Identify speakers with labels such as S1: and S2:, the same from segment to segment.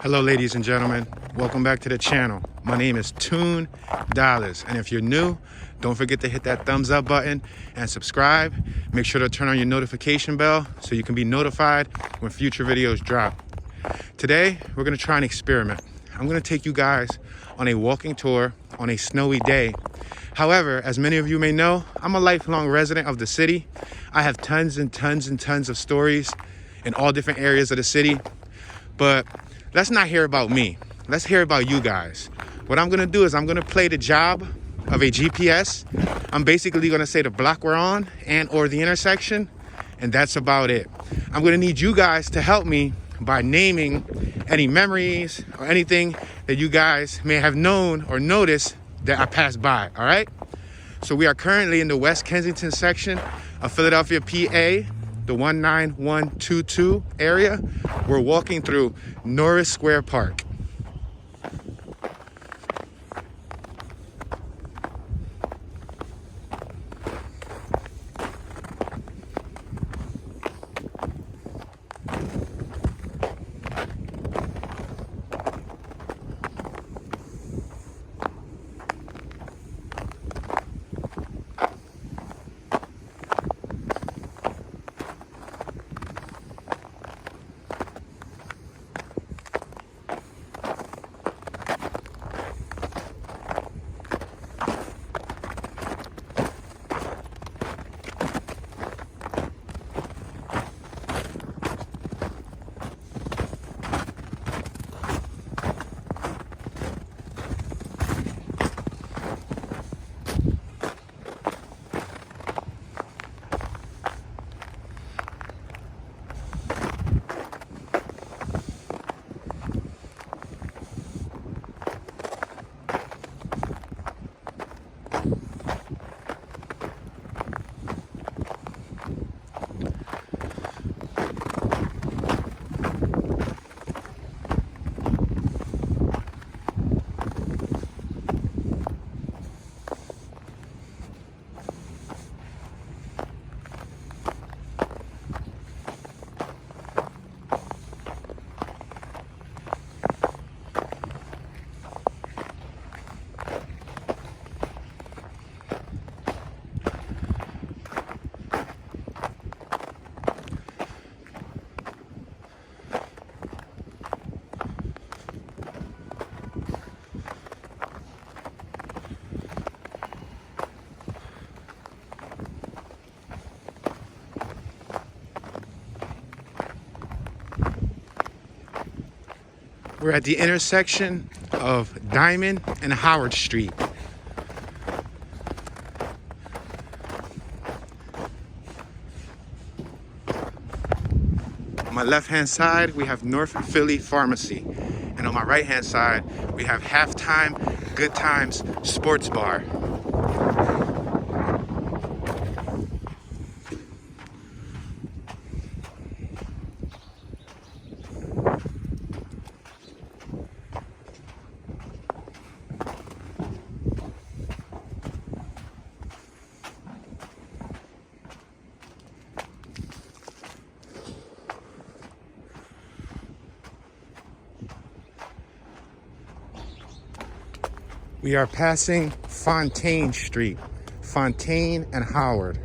S1: Hello ladies and gentlemen, welcome back to the channel. My name is Toon Dollars, and if you're new, don't forget to hit that thumbs up button and subscribe. Make sure to turn on your notification bell so you can be notified when future videos drop. Today, we're gonna try an experiment. I'm gonna take you guys on a walking tour on a snowy day. However, as many of you may know, I'm a lifelong resident of the city. I have tons and tons and tons of stories in all different areas of the city, but let's not hear about me. Let's hear about you guys. What I'm gonna do is I'm gonna play the job of a GPS. I'm basically gonna say the block we're on and or the intersection, and that's about it. I'm gonna need you guys to help me by naming any memories or anything that you guys may have known or noticed that I passed by, all right? So we are currently in the West Kensington section of Philadelphia, PA, the 19122 area. We're walking through Norris Square Park. We're at the intersection of Diamond and Howard Street. On my left-hand side, we have North Philly Pharmacy. And on my right-hand side, we have Halftime Good Times Sports Bar. We are passing Fontaine Street, Fontaine and Howard.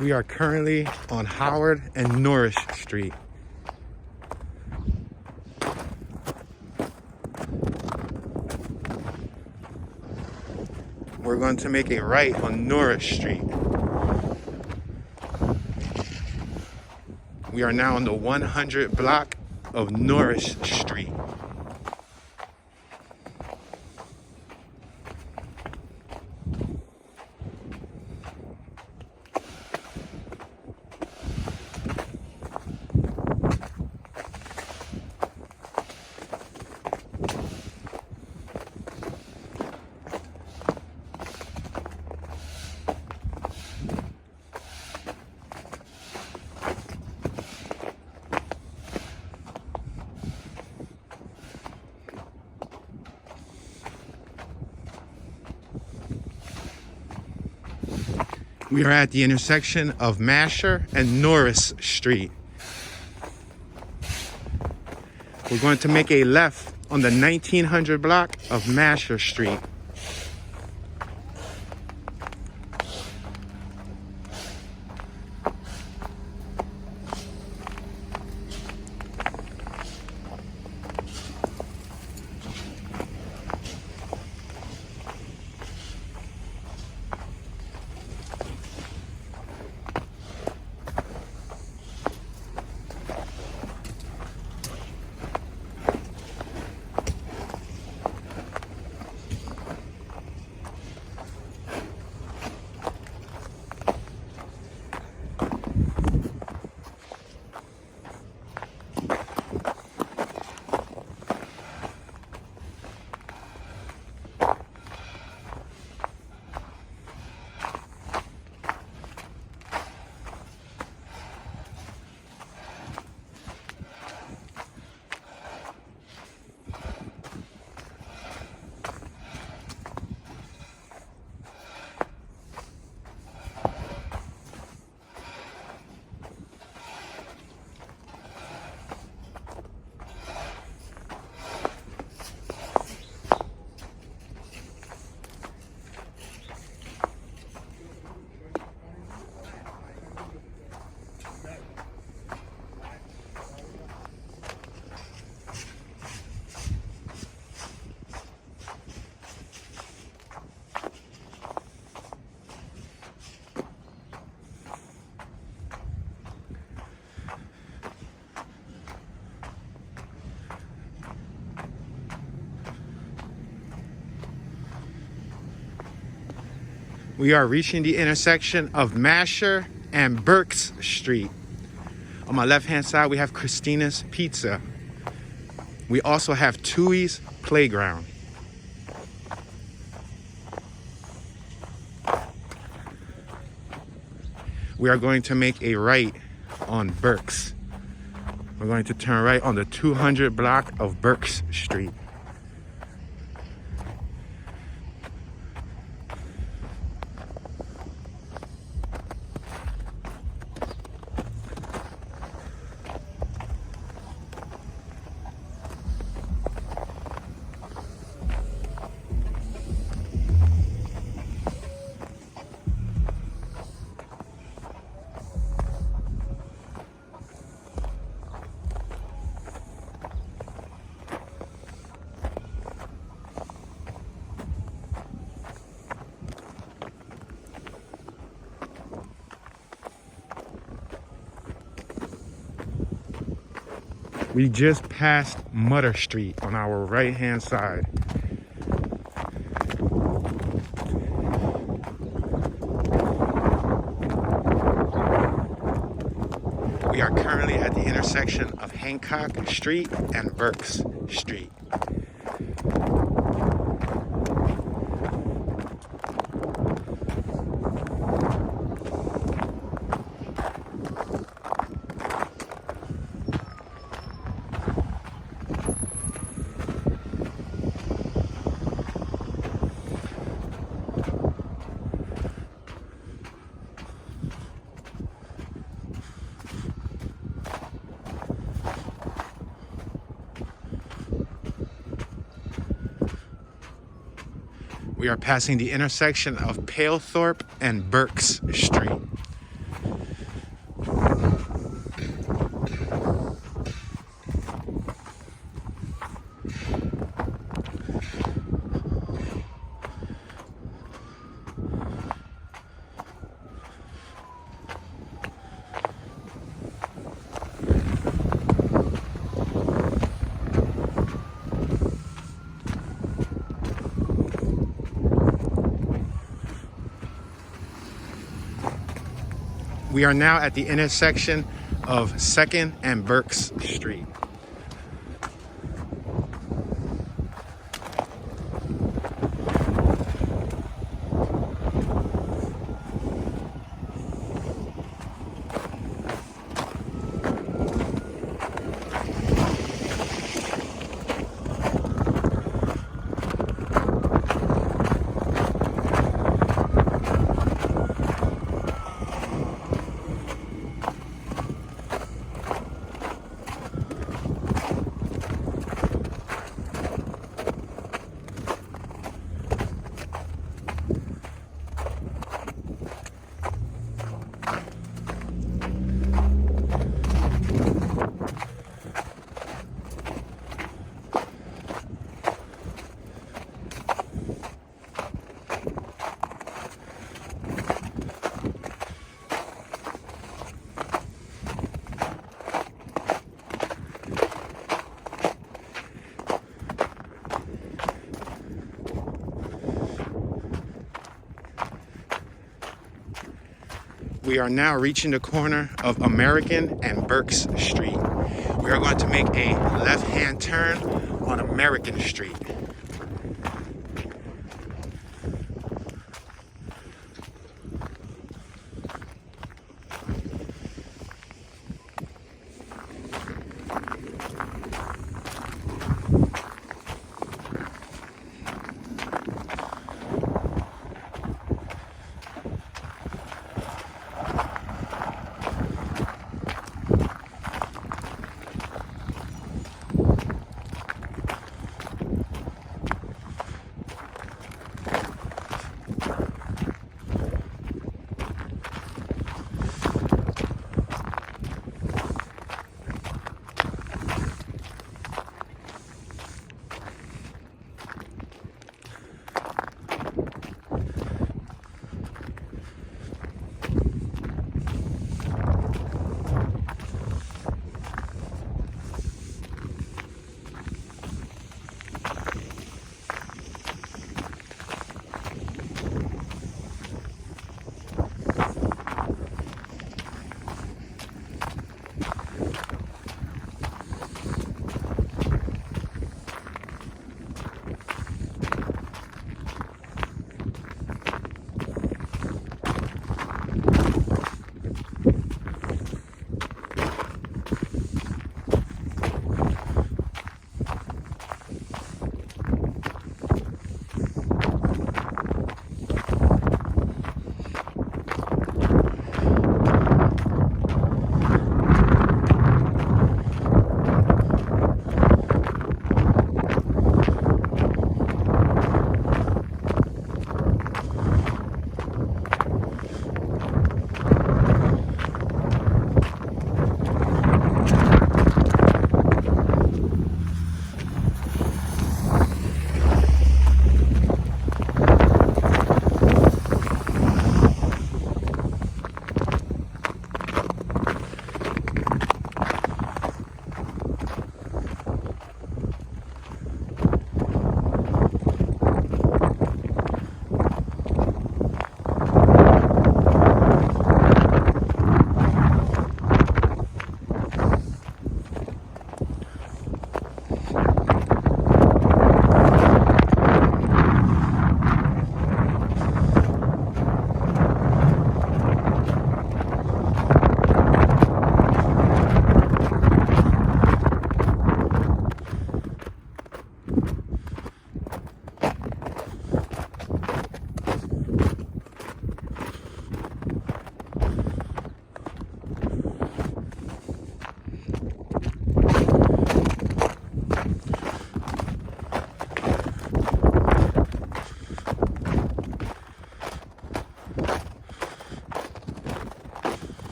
S1: We are currently on Howard and Norris Street. We're going to make a right on Norris Street. We are now on the 100 block of Norris Street. We are at the intersection of Masher and Norris Street. We're going to make a left on the 1900 block of Masher Street. We are reaching the intersection of Masher and Burks Street. On my left-hand side, we have Christina's Pizza. We also have Tui's Playground. We are going to make a right on Burks. We're going to turn right on the 200 block of Burks Street. We just passed Mutter Street on our right-hand side. We are currently at the intersection of Hancock Street and Burks Street. We are passing the intersection of Palethorpe and Burks Street. We are now at the intersection of 2nd and Berks Street. We are now reaching the corner of American and Berks Street. We are going to make a left-hand turn on American Street.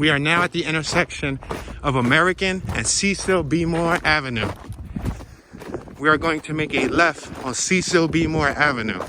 S1: We are now at the intersection of American and Cecil B. Moore Avenue. We are going to make a left on Cecil B. Moore Avenue.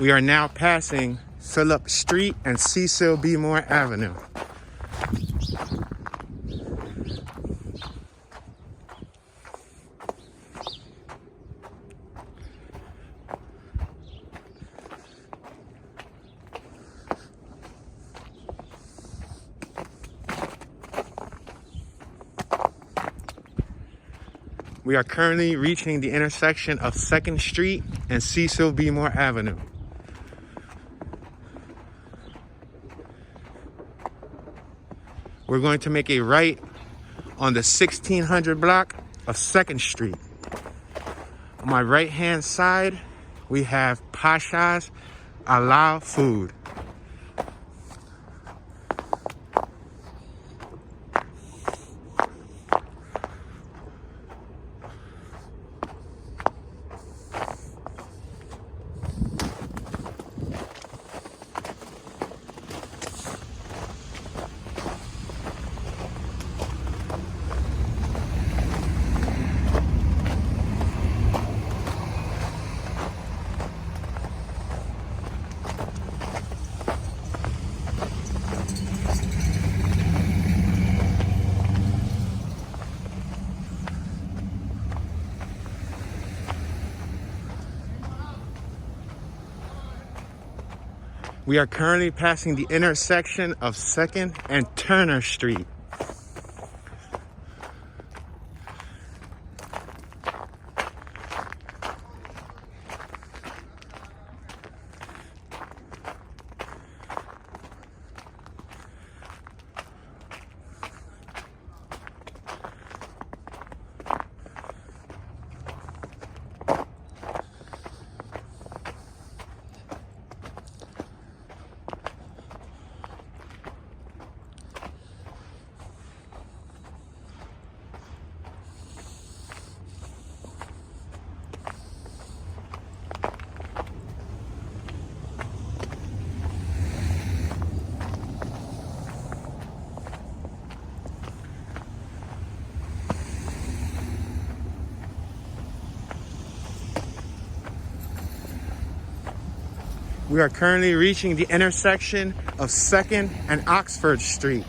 S1: We are now passing Phillip Street and Cecil B. Moore Avenue. We are currently reaching the intersection of 2nd Street and Cecil B. Moore Avenue. We're going to make a right on the 1600 block of 2nd Street. On my right-hand side, we have Pasha's Allow Food. We are currently passing the intersection of 2nd and Turner Street. We are currently reaching the intersection of 2nd and Oxford Street.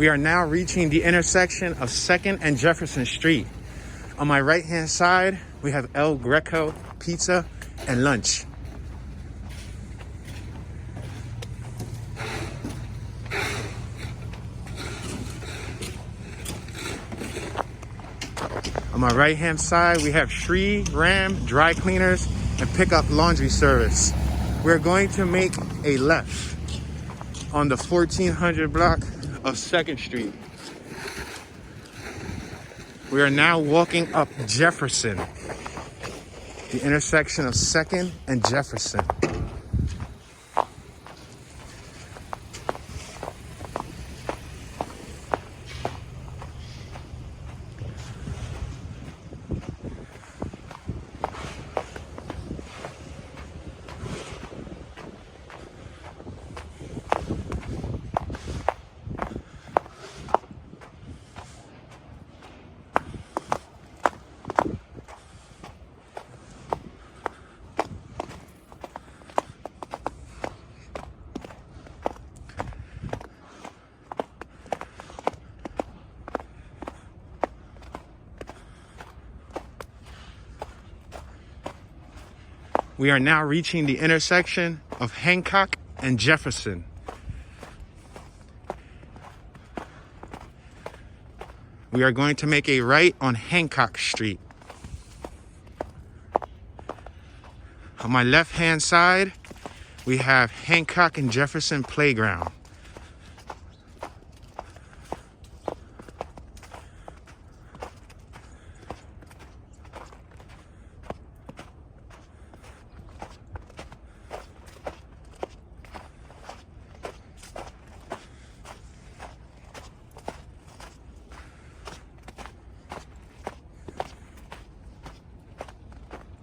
S1: We are now reaching the intersection of 2nd and Jefferson Street. On my right-hand side, we have El Greco Pizza and Lunch. On my right-hand side, we have Sri Ram Dry Cleaners and Pickup Laundry Service. We're going to make a left on the 1400 block of 2nd Street. We are now walking up Jefferson, the intersection of 2nd and Jefferson. We are now reaching the intersection of Hancock and Jefferson. We are going to make a right on Hancock Street. On my left-hand side, we have Hancock and Jefferson Playground.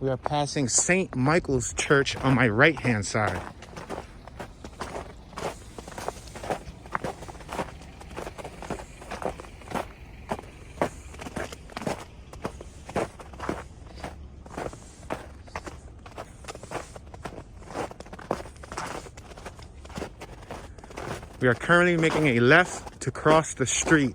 S1: We are passing St. Michael's Church on my right-hand side. We are currently making a left to cross the street.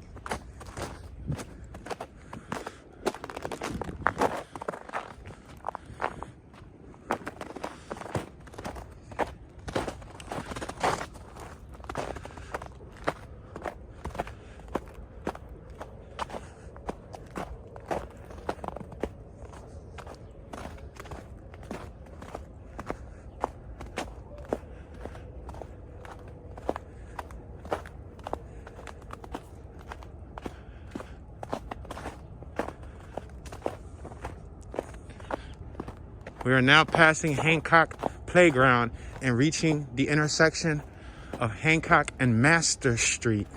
S1: We are now passing Hancock Playground and reaching the intersection of Hancock and Master Street.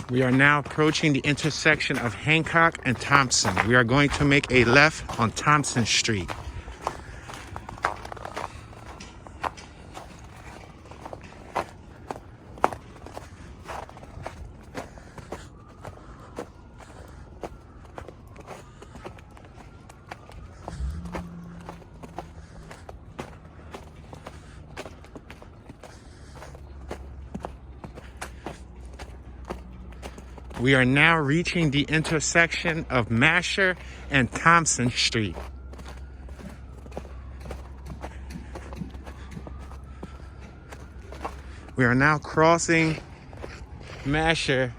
S1: We are now approaching the intersection of Hancock and Thompson. We are going to make a left on Thompson Street. We are now reaching the intersection of Masher and Thompson Street. We are now crossing Masher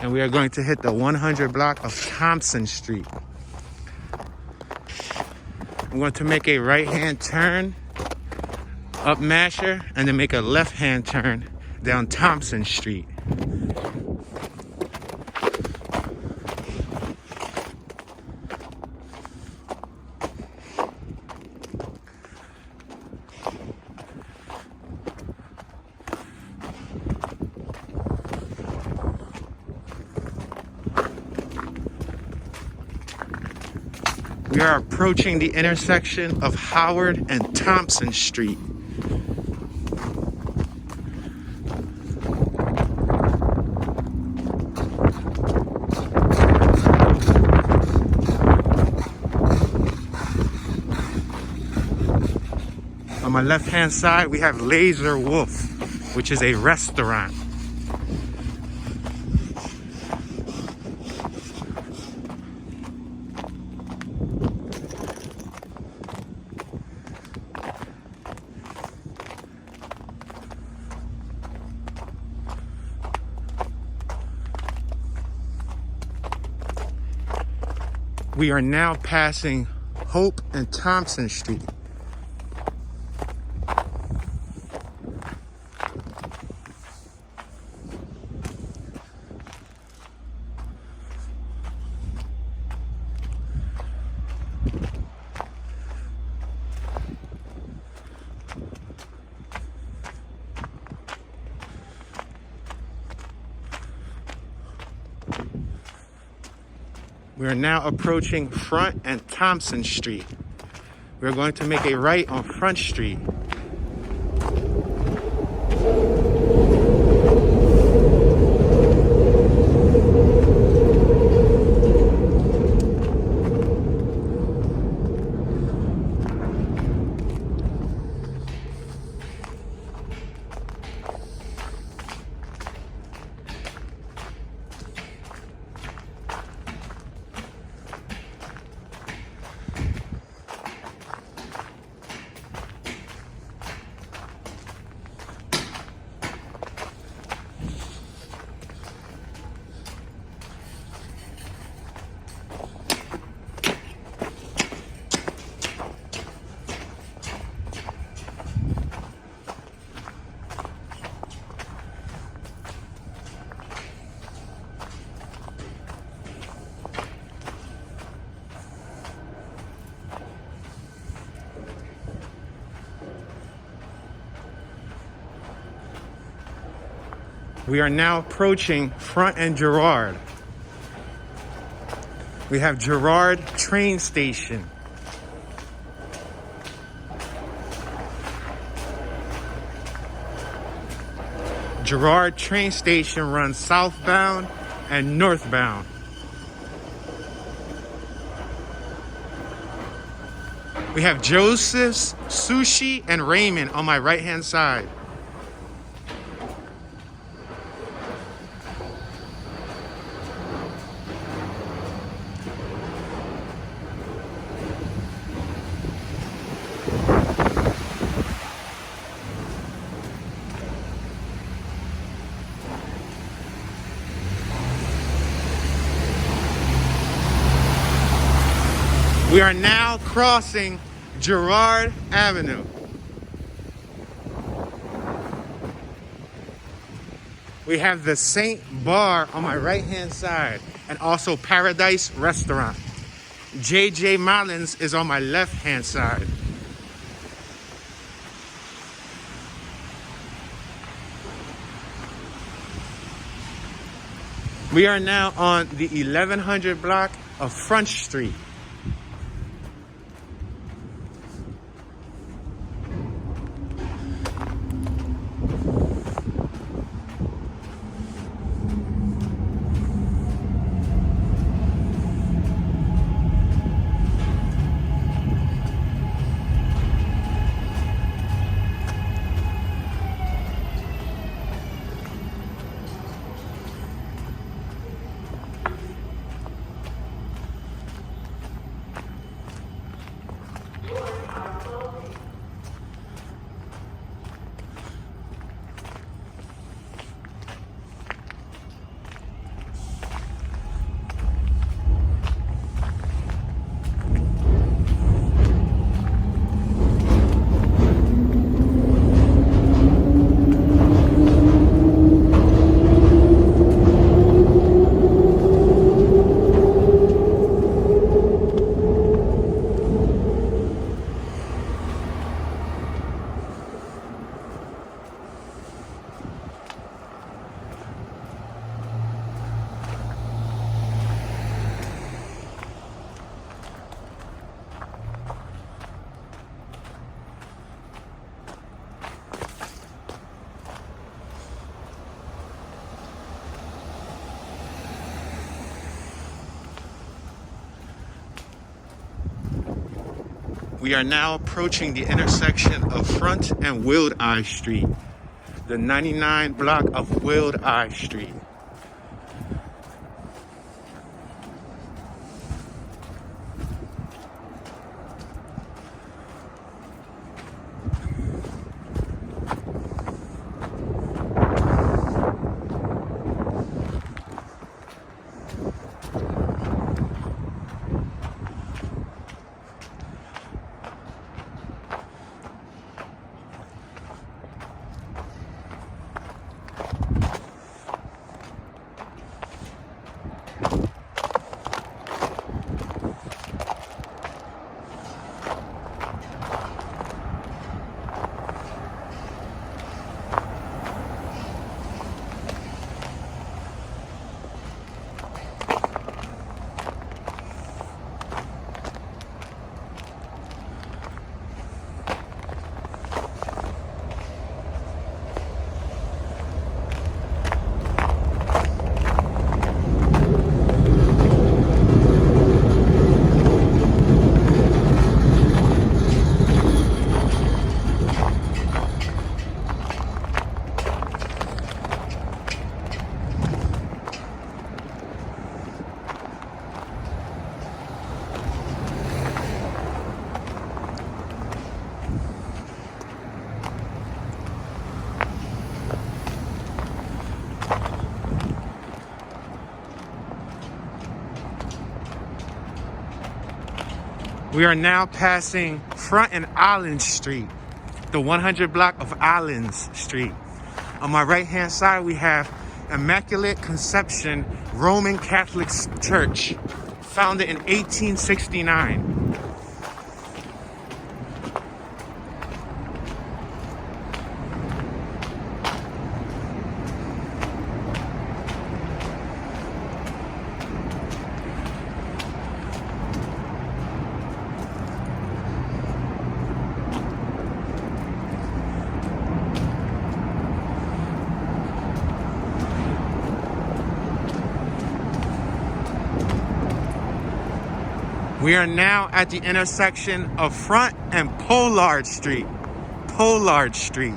S1: and we are going to hit the 100 block of Thompson Street. I'm going to make a right-hand turn up Masher and then make a left-hand turn down Thompson Street. We are approaching the intersection of Howard and Thompson Street. On my left-hand side, we have Laser Wolf, which is a restaurant. We are now passing Hope and Thompson Street. We are now approaching Front and Thompson Street. We're going to make a right on Front Street. We are now approaching Front and Girard. We have Girard train station. Girard train station runs southbound and northbound. We have Joseph's Sushi and Raymond on my right-hand side. We are now crossing Girard Avenue. We have the Saint Bar on my right-hand side and also Paradise Restaurant. JJ Mullins is on my left-hand side. We are now on the 1100 block of Front Street. We are now approaching the intersection of Front and Wild Eye Street, the 99 block of Wild Eye Street. We are now passing Front and Island Street, the 100 block of Islands Street. On my right hand side, we have Immaculate Conception Roman Catholic Church, founded in 1869. We are now at the intersection of Front and Pollard Street. Pollard Street.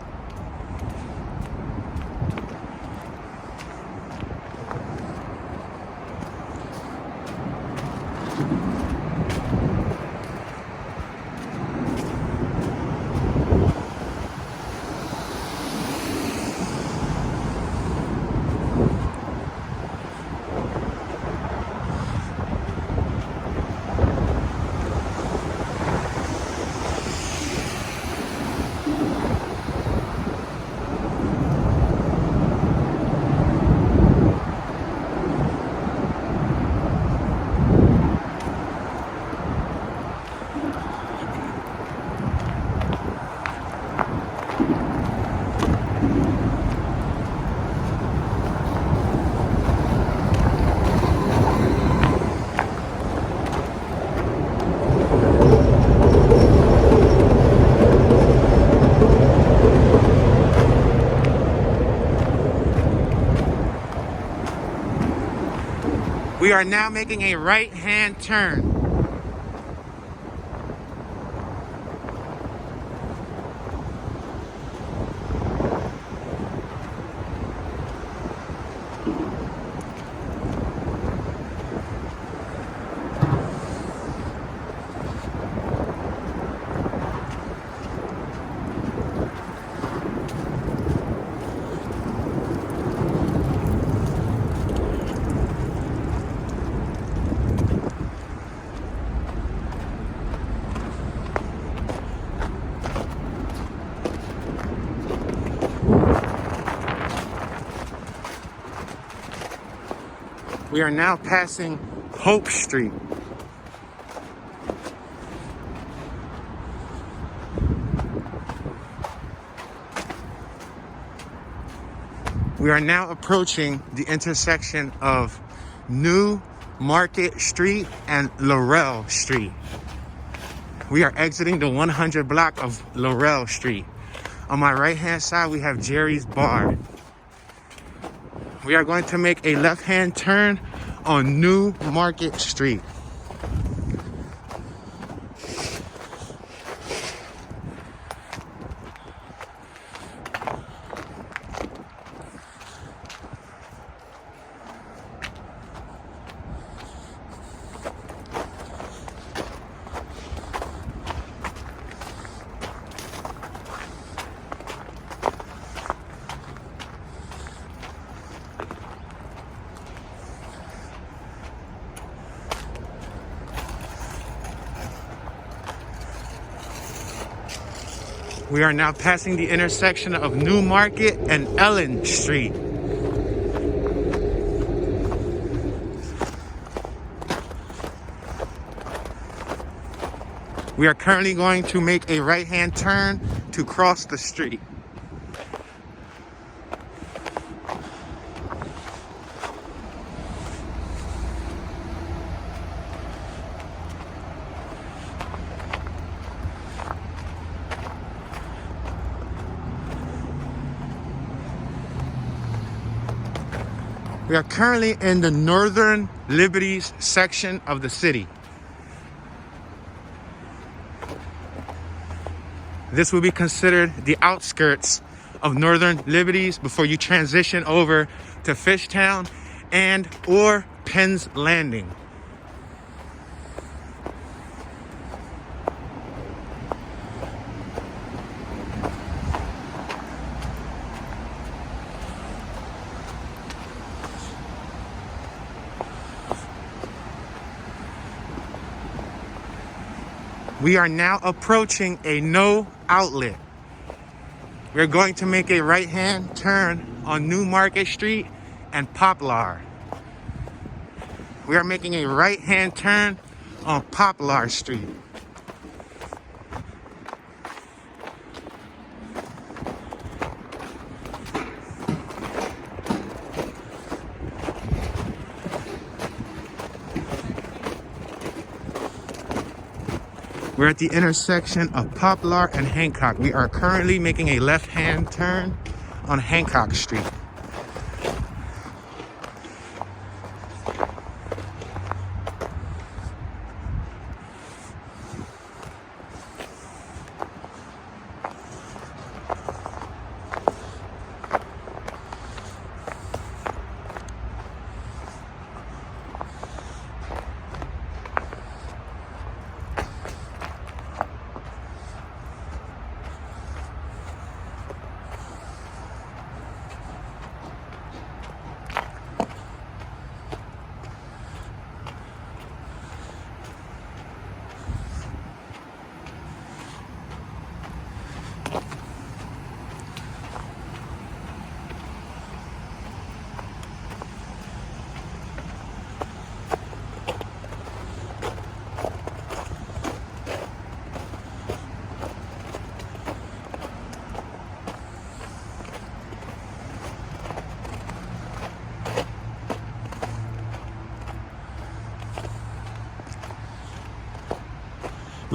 S1: are now making a right-hand turn. We are now passing Hope Street. We are now approaching the intersection of New Market Street and Laurel Street. We are exiting the 100 block of Laurel Street. On my right-hand side, we have Jerry's Bar. We are going to make a left-hand turn on New Market Street. We are now passing the intersection of New Market and Ellen Street. We are currently going to make a right-hand turn to cross the street. We are currently in the northern Liberties section of the city. This will be considered the outskirts of northern Liberties before you transition over to Fishtown and or Penn's Landing. We are now approaching a no outlet. We're going to make a right-hand turn on New Market Street and Poplar. We are making a right-hand turn on Poplar Street. We're at the intersection of Poplar and Hancock. We are currently making a left-hand turn on Hancock Street.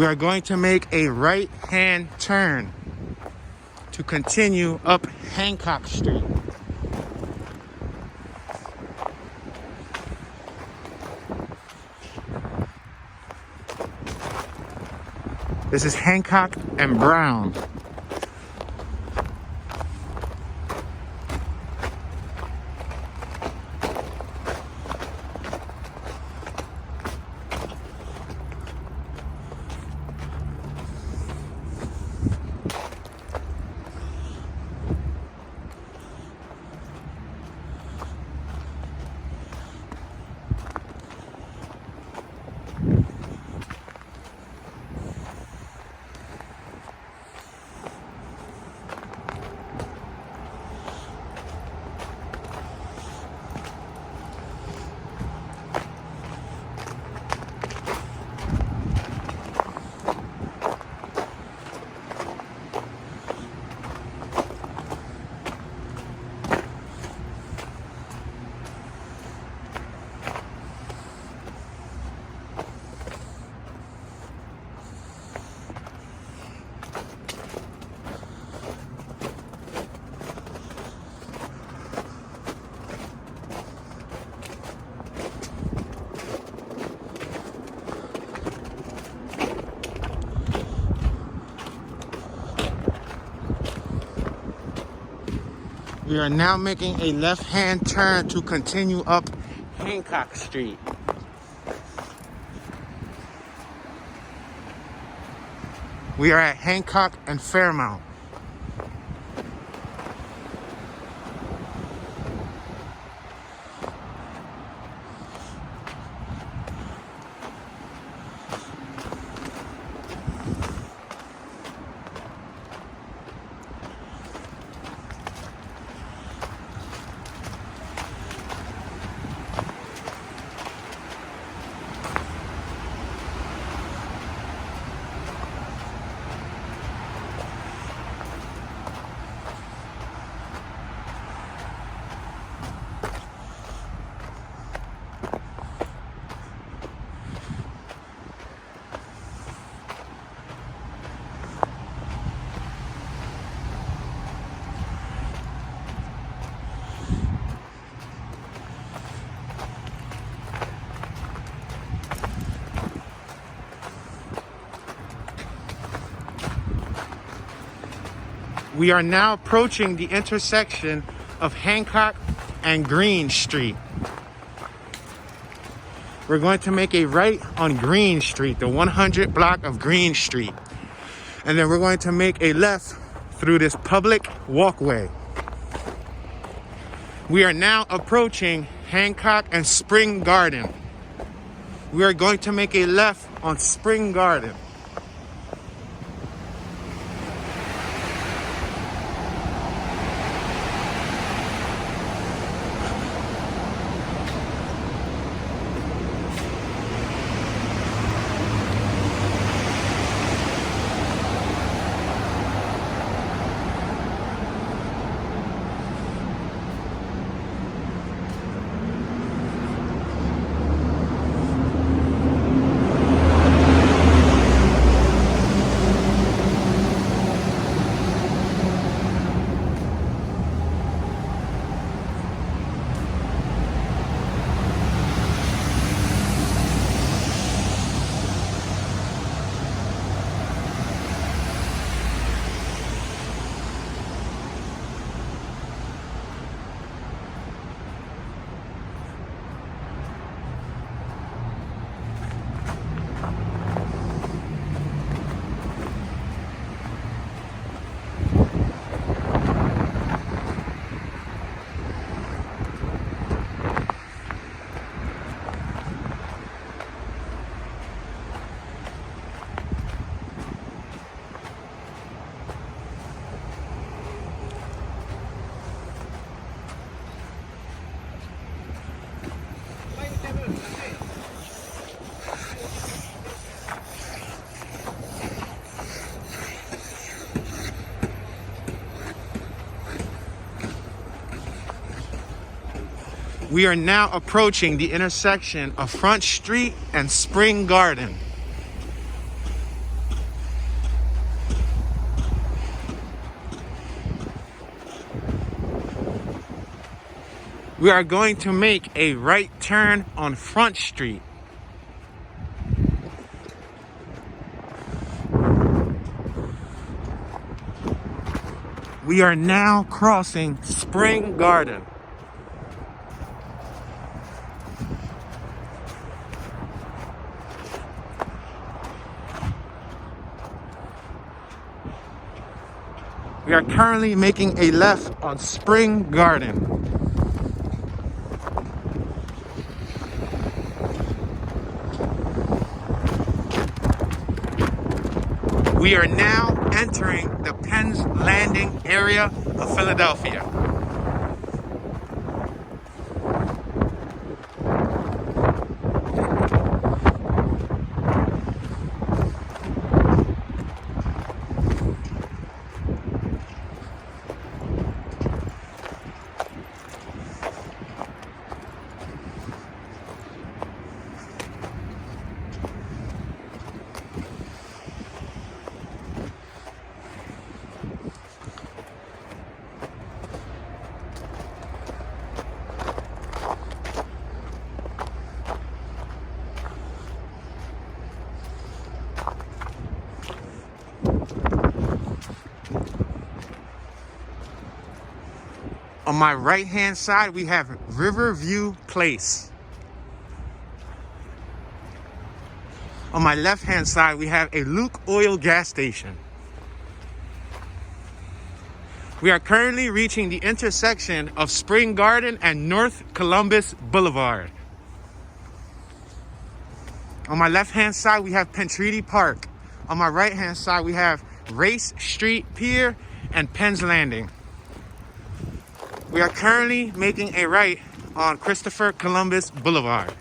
S1: We are going to make a right-hand turn to continue up Hancock Street. This is Hancock and Brown. We are now making a left-hand turn to continue up Hancock Street. We are at Hancock and Fairmount. We are now approaching the intersection of Hancock and Green Street. We're going to make a right on Green Street, the 100 block of Green Street. And then we're going to make a left through this public walkway. We are now approaching Hancock and Spring Garden. We are going to make a left on Spring Garden. We are now approaching the intersection of Front Street and Spring Garden. We are going to make a right turn on Front Street. We are now crossing Spring Garden. We are currently making a left on Spring Garden. We are now entering the Penn's Landing area of Philadelphia. On my right hand side, we have Riverview Place. On my left hand side, we have a Luke Oil gas station. We are currently reaching the intersection of Spring Garden and North Columbus Boulevard. On my left hand side, we have Penn Park. On my right hand side, we have Race Street Pier and Penn's Landing. We are currently making a right on Christopher Columbus Boulevard.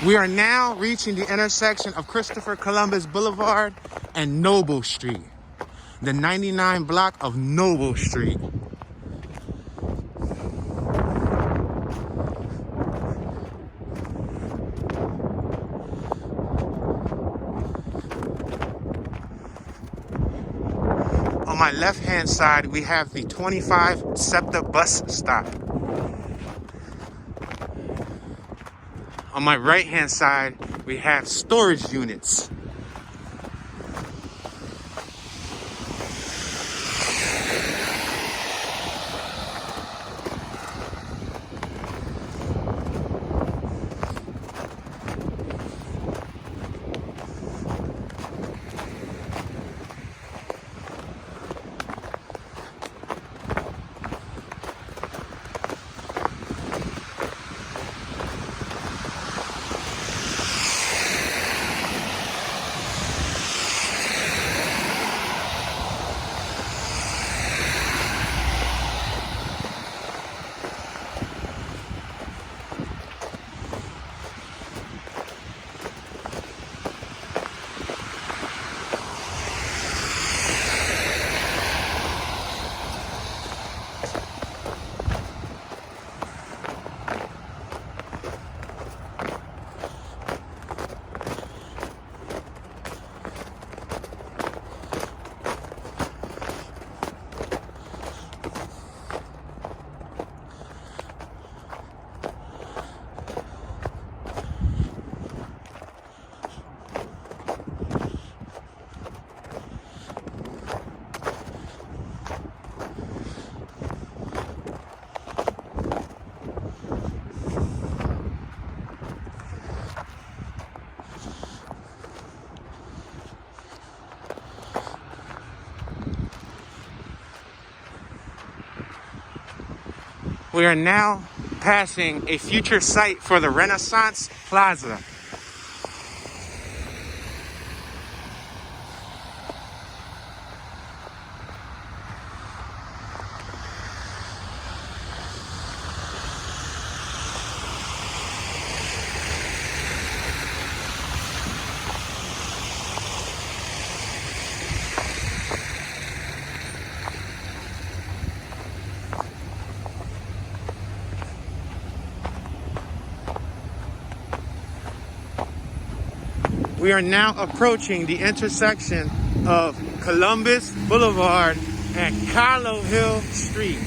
S1: We are now reaching the intersection of Christopher Columbus Boulevard and Noble Street, the 99 block of Noble Street. On my left-hand side, we have the 25 SEPTA bus stop. On my right-hand side, we have storage units. We are now passing a future site for the Renaissance Plaza. We are now approaching the intersection of Columbus Boulevard and Carlo Hill Street.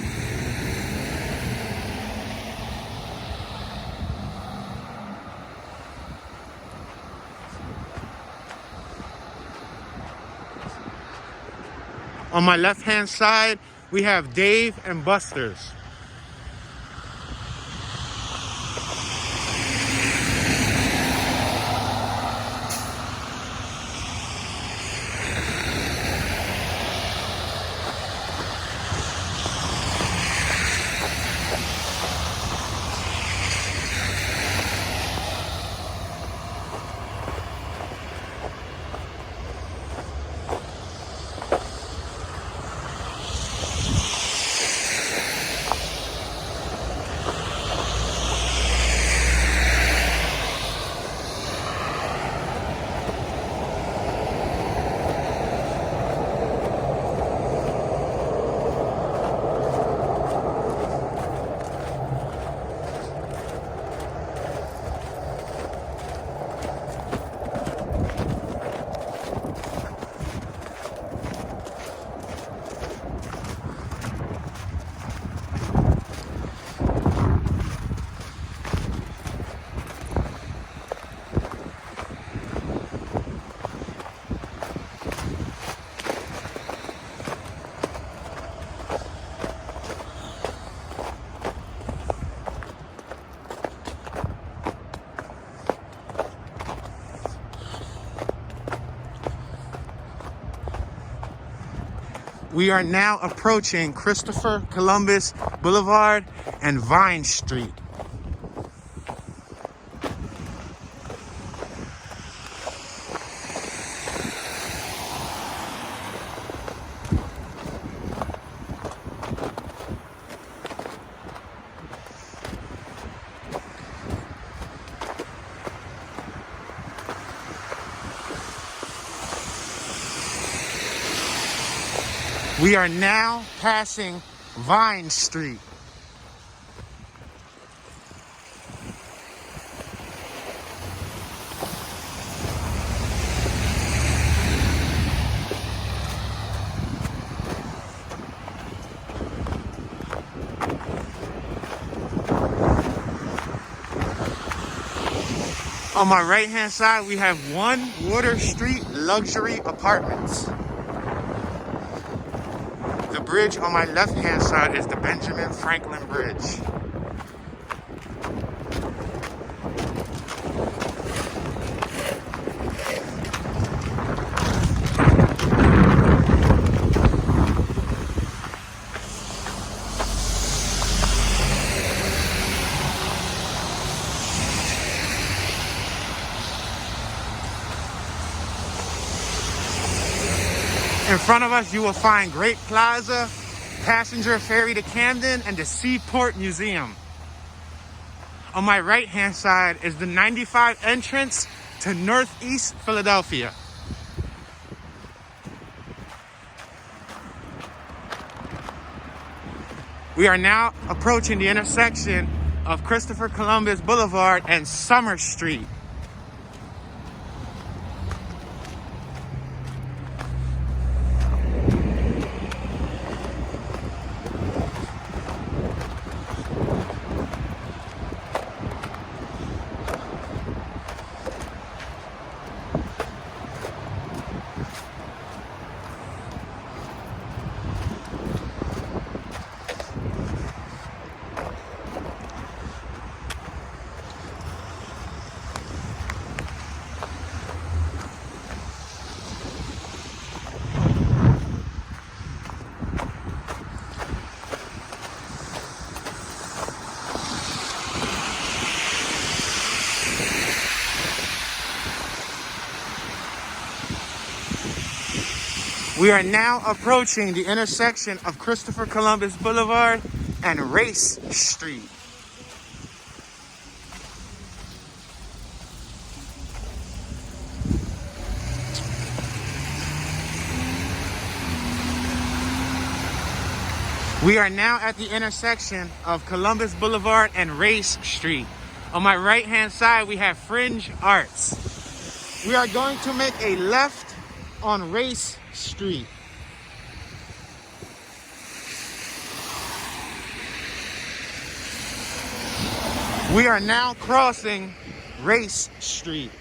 S1: On my left-hand side, we have Dave and Buster's. We are now approaching Christopher Columbus Boulevard and Vine Street. We are now passing Vine Street. On my right-hand side, we have One Water Street Luxury Apartments. The bridge on my left-hand side is the Benjamin Franklin Bridge. In front of us, you will find Great Plaza, passenger ferry to Camden, and the Seaport Museum. On my right-hand side is the 95 entrance to Northeast Philadelphia. We are now approaching the intersection of Christopher Columbus Boulevard and Summer Street. We are now approaching the intersection of Christopher Columbus Boulevard and Race Street. We are now at the intersection of Columbus Boulevard and Race Street. On my right-hand side, we have Fringe Arts. We are going to make a left on Race Street. We are now crossing Race Street.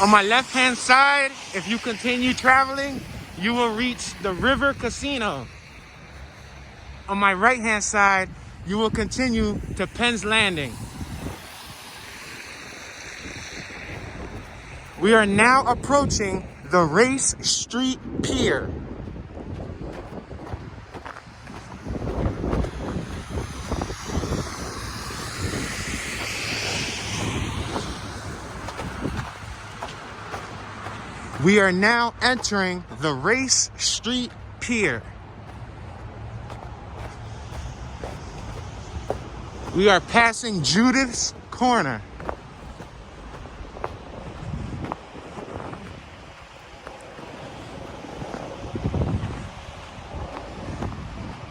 S1: On my left-hand side, if you continue traveling, you will reach the River Casino. On my right-hand side, you will continue to Penn's Landing. We are now approaching the Race Street Pier. We are now entering the Race Street Pier. We are passing Judith's Corner.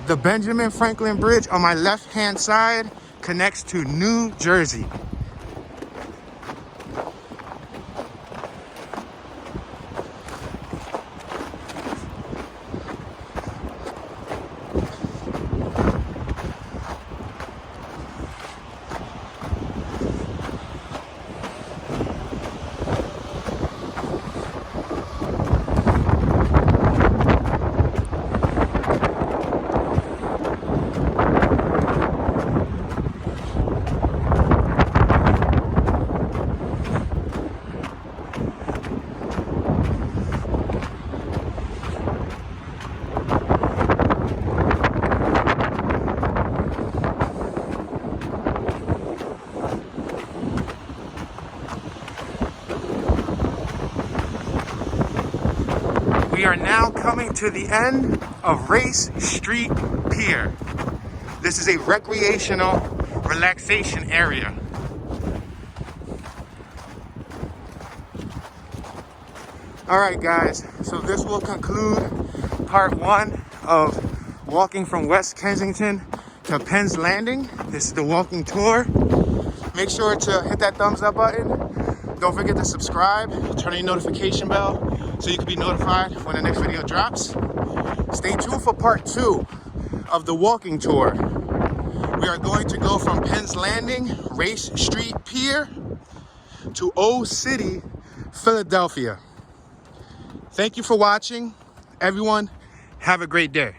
S1: The Benjamin Franklin Bridge on my left-hand side connects to New Jersey. We are now coming to the end of Race Street Pier. This is a recreational relaxation area. All right, guys, so this will conclude part one of walking from West Kensington to Penn's Landing. This is the walking tour. Make sure to hit that thumbs up button. Don't forget to subscribe, turn on your notification bell so you can be notified when the next video drops. Stay tuned for part two of the walking tour. We are going to go from Penn's Landing, Race Street Pier, to Old City, Philadelphia. Thank you for watching. Everyone, have a great day.